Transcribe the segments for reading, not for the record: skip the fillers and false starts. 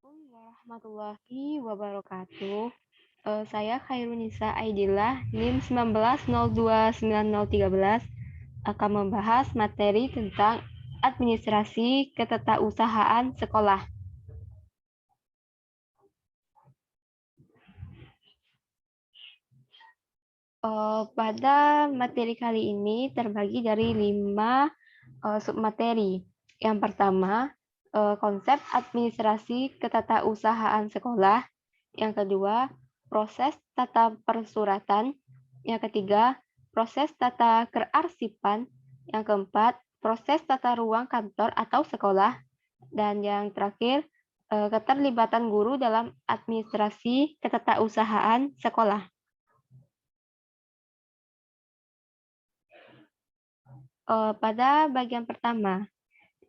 Assalamualaikum warahmatullahi wabarakatuh. Saya Khairunisa Aidillah, NIM 19029013 akan membahas materi tentang administrasi ketetausahaan sekolah. Pada materi kali ini terbagi dari 5 submateri. Yang pertama, konsep administrasi ketetausahaan sekolah. Yang kedua, proses tata persuratan. Yang ketiga, proses tata kearsipan. Yang keempat, proses tata ruang kantor atau sekolah. Dan yang terakhir, keterlibatan guru dalam administrasi ketetausahaan sekolah. Pada bagian pertama,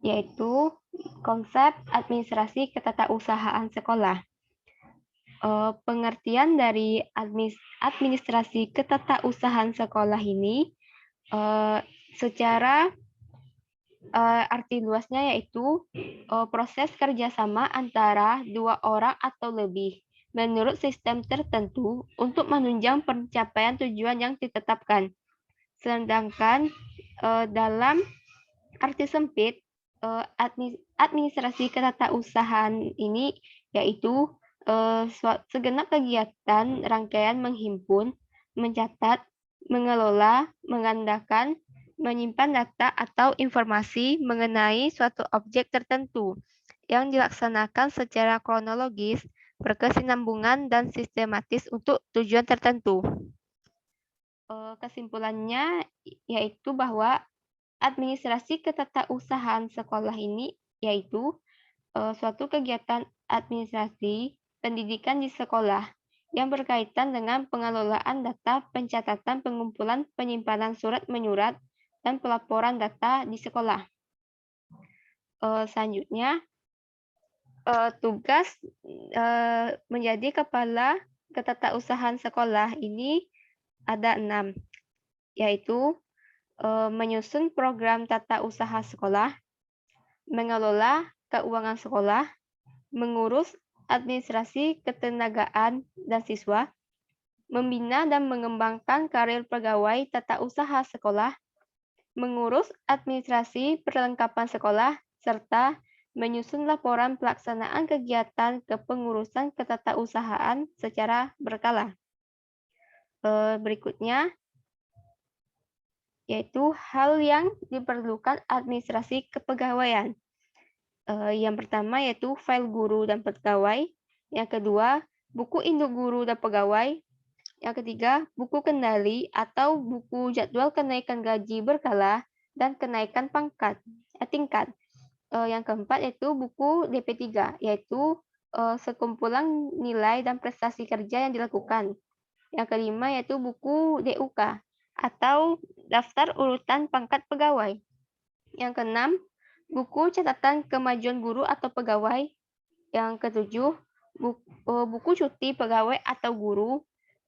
yaitu konsep administrasi ketetausahaan sekolah. Pengertian dari administrasi ketetausahaan sekolah ini secara arti luasnya yaitu proses kerjasama antara dua orang atau lebih menurut sistem tertentu untuk menunjang pencapaian tujuan yang ditetapkan. Sedangkan dalam arti sempit, administrasi ketetausahaan ini yaitu segenap kegiatan rangkaian menghimpun, mencatat, mengelola, mengandalkan, menyimpan data atau informasi mengenai suatu objek tertentu yang dilaksanakan secara kronologis, berkesinambungan, dan sistematis untuk tujuan tertentu. Kesimpulannya yaitu bahwa administrasi ketetausahaan sekolah ini yaitu suatu kegiatan administrasi pendidikan di sekolah yang berkaitan dengan pengelolaan data, pencatatan, pengumpulan, penyimpanan surat menyurat, dan pelaporan data di sekolah. Selanjutnya, tugas menjadi kepala ketetausahaan sekolah ini ada 6, yaitu menyusun program tata usaha sekolah, mengelola keuangan sekolah, mengurus administrasi ketenagaan dan siswa, membina dan mengembangkan karir pegawai tata usaha sekolah, mengurus administrasi perlengkapan sekolah, serta menyusun laporan pelaksanaan kegiatan kepengurusan ketetausahaan secara berkala. Berikutnya, yaitu hal yang diperlukan administrasi kepegawaian. Yang pertama yaitu file guru dan pegawai. Yang kedua, buku induk guru dan pegawai. Yang ketiga, buku kendali atau buku jadwal kenaikan gaji berkala dan kenaikan tingkat. Yang keempat yaitu buku DP3, yaitu sekumpulan nilai dan prestasi kerja yang dilakukan. Yang kelima yaitu buku DUK atau daftar urutan pangkat pegawai. Yang keenam, buku catatan kemajuan guru atau pegawai. Yang ketujuh, buku cuti pegawai atau guru.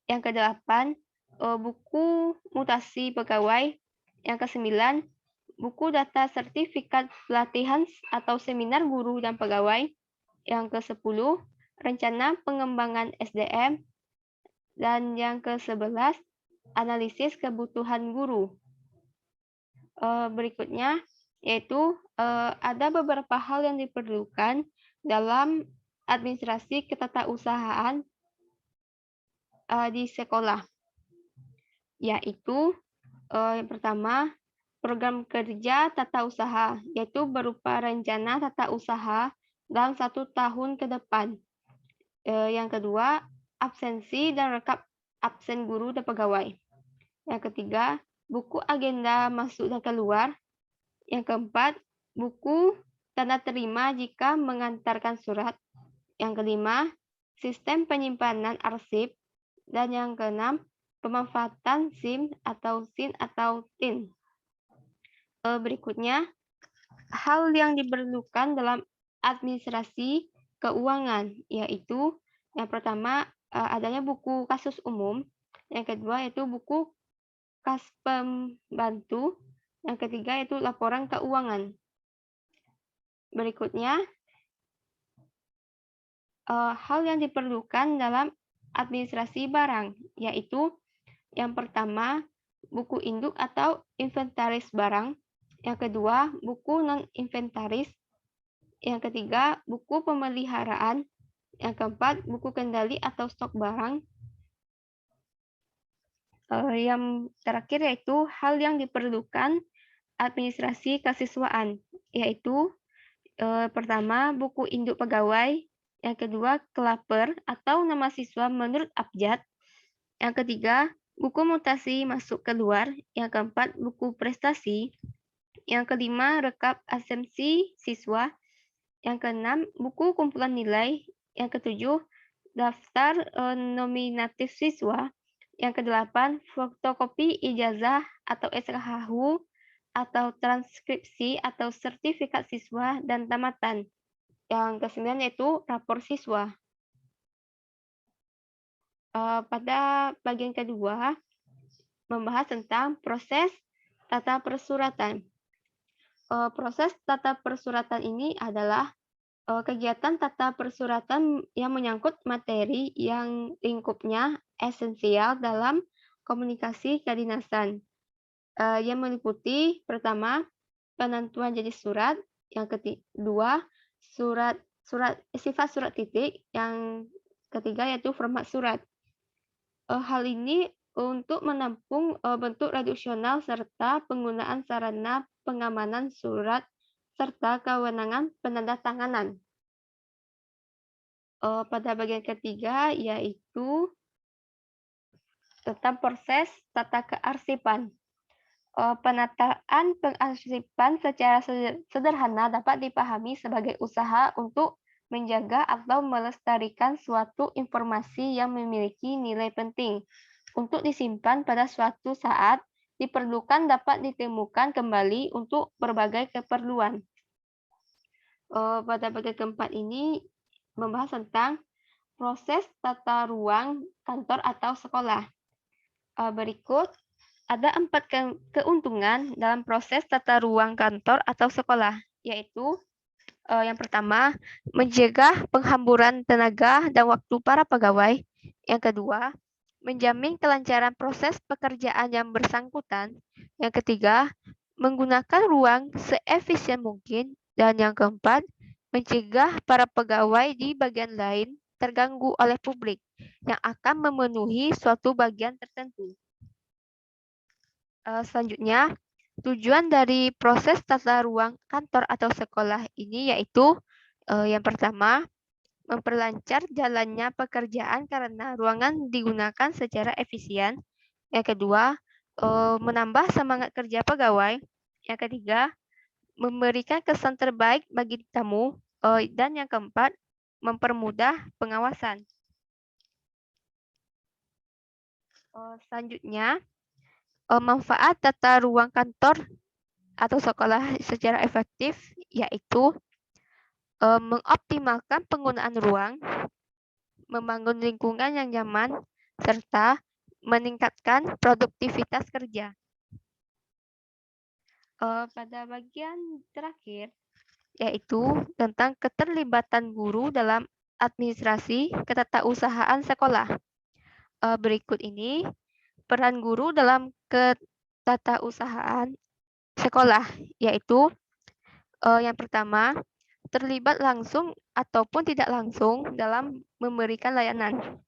Yang kedelapan, buku mutasi pegawai. Yang kesembilan, buku data sertifikat pelatihan atau seminar guru dan pegawai. Yang kesepuluh, rencana pengembangan SDM. Dan yang ke-11, analisis kebutuhan guru. Berikutnya, yaitu ada beberapa hal yang diperlukan dalam administrasi ketetausahaan di sekolah, yaitu yang pertama, program kerja tata usaha, yaitu berupa rencana tata usaha dalam 1 tahun ke depan. Yang kedua, absensi dan rekap absen guru dan pegawai. Yang ketiga, buku agenda masuk dan keluar. Yang keempat, buku tanda terima jika mengantarkan surat. Yang kelima, sistem penyimpanan arsip. Dan yang keenam, pemanfaatan SIM atau SIN atau TIN. Berikutnya, hal yang diperlukan dalam administrasi keuangan, yaitu yang pertama, adanya buku kasus umum. Yang kedua, yaitu buku kas pembantu. Yang ketiga, yaitu laporan keuangan. Berikutnya, Hal yang diperlukan dalam administrasi barang, yaitu yang pertama, buku induk atau inventaris barang. Yang kedua, buku non-inventaris. Yang ketiga, buku pemeliharaan. Yang keempat, buku kendali atau stok barang. Yang terakhir yaitu hal yang diperlukan administrasi kesiswaan, yaitu pertama, buku induk pegawai. Yang kedua, kelaper atau nama siswa menurut abjad. Yang ketiga, buku mutasi masuk keluar. Yang keempat, buku prestasi. Yang kelima, rekap asumsi siswa. Yang keenam, buku kumpulan nilai. Yang ketujuh, daftar nominatif siswa. Yang kedelapan, fotokopi ijazah atau SKHU atau transkripsi atau sertifikat siswa dan tamatan. Yang kesembilan yaitu rapor siswa. Pada bagian kedua, membahas tentang proses tata persuratan. Proses tata persuratan ini adalah kegiatan tata persuratan yang menyangkut materi yang lingkupnya esensial dalam komunikasi kedinasan. Yang meliputi pertama, penentuan jenis surat, yang kedua, sifat surat titik, yang ketiga yaitu format surat. Hal ini untuk menampung bentuk redaksional serta penggunaan sarana pengamanan surat serta kewenangan penandatanganan. Pada bagian ketiga yaitu tentang proses tata kearsipan. Penataan pengarsipan secara sederhana dapat dipahami sebagai usaha untuk menjaga atau melestarikan suatu informasi yang memiliki nilai penting untuk disimpan pada suatu saat diperlukan dapat ditemukan kembali untuk berbagai keperluan. Pada bagian keempat ini membahas tentang proses tata ruang kantor atau sekolah. Berikut ada 4 keuntungan dalam proses tata ruang kantor atau sekolah, yaitu yang pertama, mencegah penghamburan tenaga dan waktu para pegawai. Yang kedua, menjamin kelancaran proses pekerjaan yang bersangkutan. Yang ketiga, menggunakan ruang seefisien mungkin. Dan yang keempat, mencegah para pegawai di bagian lain terganggu oleh publik yang akan memenuhi suatu bagian tertentu. Selanjutnya, tujuan dari proses tata ruang kantor atau sekolah ini yaitu yang pertama, memperlancar jalannya pekerjaan karena ruangan digunakan secara efisien. Yang kedua, menambah semangat kerja pegawai. Yang ketiga, memberikan kesan terbaik bagi tamu. Dan yang keempat, mempermudah pengawasan. Selanjutnya, manfaat tata ruang kantor atau sekolah secara efektif yaitu mengoptimalkan penggunaan ruang, membangun lingkungan yang nyaman, serta meningkatkan produktivitas kerja. Pada bagian terakhir, yaitu tentang keterlibatan guru dalam administrasi ketatausahaan sekolah. Berikut ini peran guru dalam ketatausahaan sekolah, yaitu yang pertama, terlibat langsung ataupun tidak langsung dalam memberikan layanan.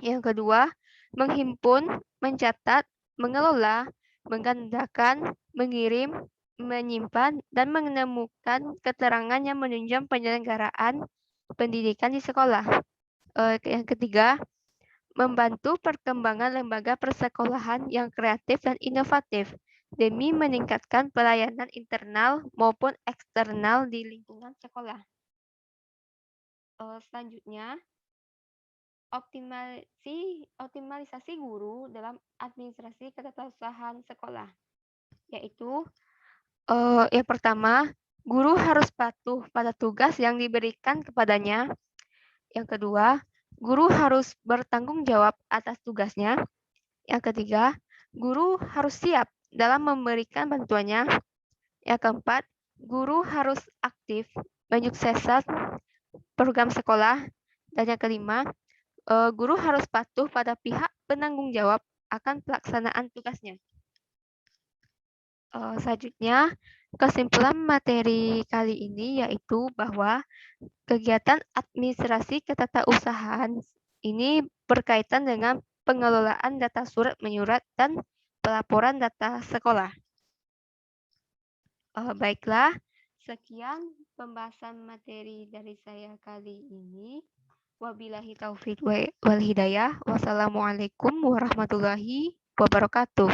Yang kedua, menghimpun, mencatat, mengelola, menggandakan, mengirim, menyimpan, dan menemukan keterangan yang menunjang penyelenggaraan pendidikan di sekolah. Yang ketiga, membantu perkembangan lembaga persekolahan yang kreatif dan inovatif demi meningkatkan pelayanan internal maupun eksternal di lingkungan sekolah. Selanjutnya, optimalisasi guru dalam administrasi ketatausahaan sekolah, yaitu yang pertama, guru harus patuh pada tugas yang diberikan kepadanya. Yang kedua, guru harus bertanggung jawab atas tugasnya. Yang ketiga, guru harus siap dalam memberikan bantuannya. Yang keempat, guru harus aktif menyukseskan program sekolah. Dan yang kelima, guru harus patuh pada pihak penanggung jawab akan pelaksanaan tugasnya. Selanjutnya, kesimpulan materi kali ini yaitu bahwa kegiatan administrasi ketatausahaan ini berkaitan dengan pengelolaan data surat menyurat dan pelaporan data sekolah. Baiklah, sekian pembahasan materi dari saya kali ini. Wabillahi taufiq wal hidayah. Wassalamualaikum warahmatullahi wabarakatuh.